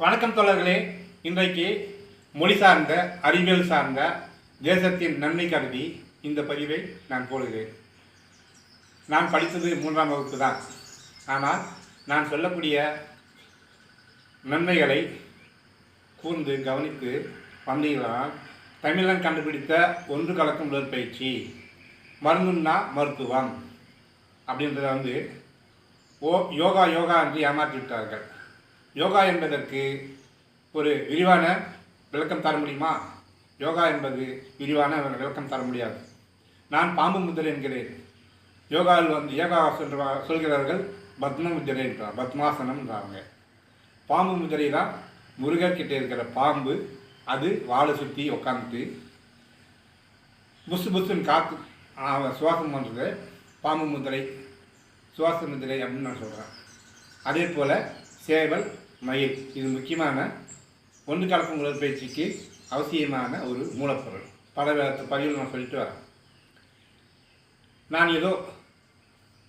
வணக்கம் தோழர்களே. இன்றைக்கு மொழி சார்ந்த அறிவியல் சார்ந்த தேசத்தின் நன்மை கருதி இந்த பதிவை நான் போடுகிறேன். நான் படித்தது 3ஆம் வகுப்பு தான். ஆனால் நான் சொல்லக்கூடிய நன்மைகளை கூர்ந்து கவனித்து வந்தீர்களால் தமிழன் கண்டுபிடித்த ஒன்று கலக்கும் உடற்பயிற்சி மருந்துன்னா மருத்துவம் அப்படின்றத யோகா யோகா என்று ஏமாற்றி விட்டார்கள். யோகா என்பதற்கு ஒரு விரிவான விளக்கம் தர முடியுமா? யோகா என்பது விரிவான விளக்கம் தர முடியாது. நான் பாம்பு முத்திரை என்கிறேன். யோகாவில் யோகா சொல்கிறார்கள் பத்ம முத்திரை என்றார், பத்மாசனம் என்றாங்க. பாம்பு முத்திரை தான் முருகர்கிட்ட இருக்கிற பாம்பு. அது வாழை சுற்றி உட்காந்துட்டு புசு புசுன்னு காற்று சுவாசம் பண்ணுறது பாம்பு முத்திரை, சுவாச முத்திரை அப்படின்னு நான் சொல்கிறேன். அதே போல் சேவல், மயில் இது முக்கியமான ஒன்று கலக்கும் உடற்பயிற்சிக்கு அவசியமான ஒரு மூலப்பொருள். பல பதிவில் நான் சொல்லிட்டு வரேன். நான் ஏதோ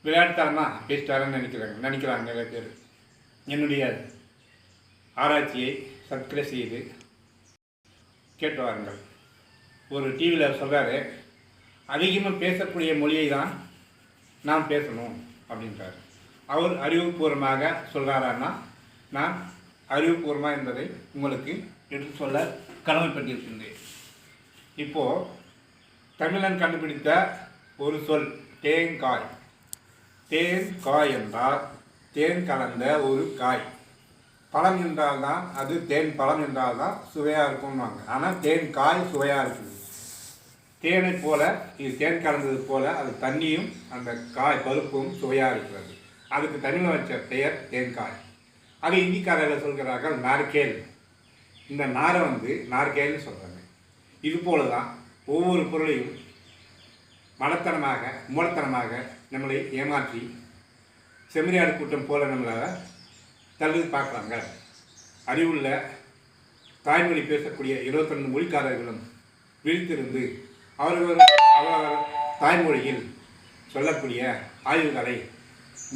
விளையாட்டுத்தனமாக பேசிட்டு வரேன்னு நினைக்கிறாங்க நிறைய பேர். என்னுடைய ஆராய்ச்சியை சப்ஸ்கிரைப் செய்து கேட்டு வாருங்கள். ஒரு டிவியில் சொல்கிறாரு, அதிகமாக பேசக்கூடிய மொழியை தான் நாம் பேசணும் அப்படின்றார். அவர் அறிவுபூர்வமாக சொல்கிறாரான்னா நான் அறிவுபூர்வமாக என்பதை உங்களுக்கு எடுத்து சொல்ல கடமைப்பட்டிருக்கின்றேன். இப்போது தமிழன் கண்டுபிடித்த ஒரு சொல் தேங்காய். தேங்காய் என்றால் தேன் கலந்த ஒரு காய். பழம் என்றால் தான் அது தேன் பழம் என்றால் தான் சுவையாக இருக்கும்வாங்க. ஆனால் தேன் காய் சுவையாக இருக்குது. தேனை போல இது தேன் கலந்தது போல் அது தண்ணியும் அந்த காய் பருப்பும் சுவையாக இருக்கிறது. அதுக்கு தமிழில் வச்ச பெயர் தேன்காய். அது இந்திக்காரர்கள் சொல்கிறார்கள் நார்கேல். இந்த நாரை நார்கேல்னு சொல்கிறாங்க. இது போல தான் ஒவ்வொரு பொருளையும் மூலத்தனமாக நம்மளை ஏமாற்றி செம்மறியாடு கூட்டம் போல நம்மளை தள்ளி பார்க்குறாங்க. அறிவுள்ள தாய்மொழி பேசக்கூடிய 22 மொழிக்காரர்களும் விழித்திருந்து அவரவர் தாய்மொழியில் சொல்லக்கூடிய ஆய்வுகளை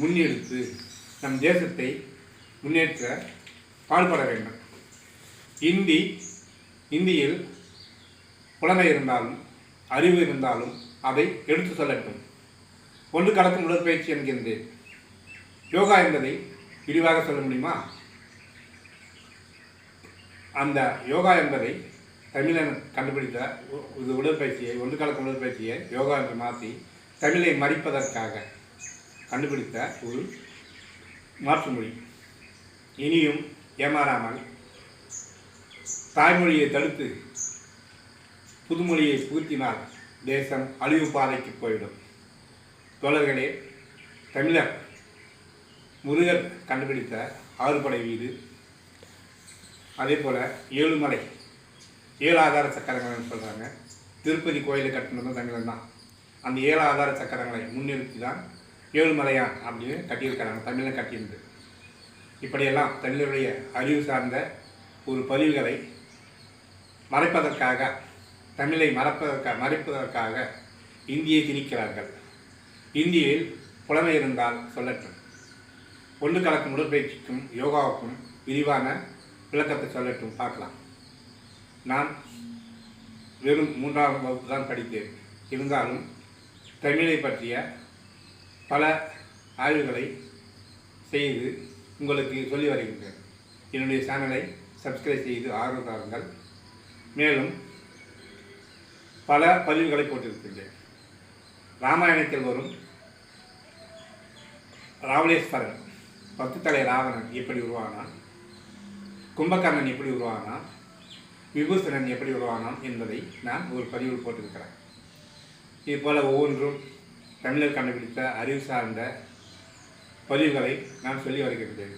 முன்னெடுத்து நம் தேசத்தை முன்னேற்ற பாடுபட வேண்டும். இந்தியில் புலமை இருந்தாலும் அறிவு இருந்தாலும் அதை எடுத்து சொல்லட்டும். ஒன்று கலக்கும் உடற்பயிற்சி என்கின்றேன். யோகா என்பதை விரிவாக சொல்ல முடியுமா? அந்த யோகா என்பதை தமிழன் கண்டுபிடித்த இது உடற்பயிற்சியை, ஒன்று கலக்கும் உடற்பயிற்சியை யோகா என்று மாற்றி தமிழை மறிப்பதற்காக கண்டுபிடித்த ஒரு மாற்று மொழி. இனியும் ஏமாறாமல் தாய்மொழியை தடுத்து புதுமொழியை புகுத்தினால் தேசம் அழிவு பாதைக்கு போய்விடும். தோழர்களே, தமிழர் முருகர் கண்டுபிடித்த 6 படை வீடு, அதே போல் 7 மலை 7 ஆதார சக்கரங்கள்னு சொல்கிறாங்க. திருப்பதி கோயிலை கட்டினதும் தமிழன் தான். அந்த 7 ஆதார சக்கரங்களை முன்னிறுத்தி தான் 7 மலையான் அப்படின்னு கட்டியிருக்கிறாங்க. தமிழன் கட்டியிருந்து. இப்படியெல்லாம் தமிழருடைய அறிவு சார்ந்த ஒரு பதிவுகளை மறைப்பதற்காக, தமிழை மறைப்பதற்காக இந்தியை திணிக்கிறார்கள். இந்தியில் புலமை இருந்தால் சொல்லட்டும். ஒன்று கலக்கும் உடற்பயிற்சிக்கும் யோகாவுக்கும் விரிவான விளக்கத்தை சொல்லட்டும், பார்க்கலாம். நான் வெறும் 3ஆம் வகுப்பு தான் படித்தேன். இருந்தாலும் தமிழை பற்றிய பல ஆய்வுகளை செய்து உங்களுக்கு சொல்லி வருகின்றேன். என்னுடைய சேனலை சப்ஸ்கிரைப் செய்து ஆர்வம் தாருங்கள். மேலும் பல பதிவுகளை போட்டிருக்கின்றேன். ராமாயணத்தில் வரும் ராவணேஸ்வரன், 10 தலை ராவணன் எப்படி உருவானான், கும்பகர்ணன் எப்படி உருவானான், விபூஷணன் எப்படி உருவானான் என்பதை நான் ஒரு பதிவில் போட்டிருக்கிறேன். இதுபோல் ஒவ்வொன்றும் தமிழர் கண்டுபிடித்த அறிவு சார்ந்த பதிவுகளை நான் சொல்லி வருகின்றேன்.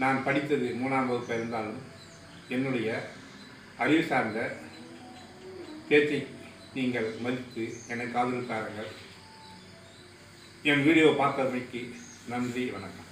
நான் படித்தது 3ஆம் வகுப்பு இருந்தாலும் என்னுடைய அறிவு சார்ந்த பேச்சை நீங்கள் மதித்து எனக்கு ஆதரவு தாருங்கள். என் வீடியோ பார்த்தமைக்கு நன்றி, வணக்கம்.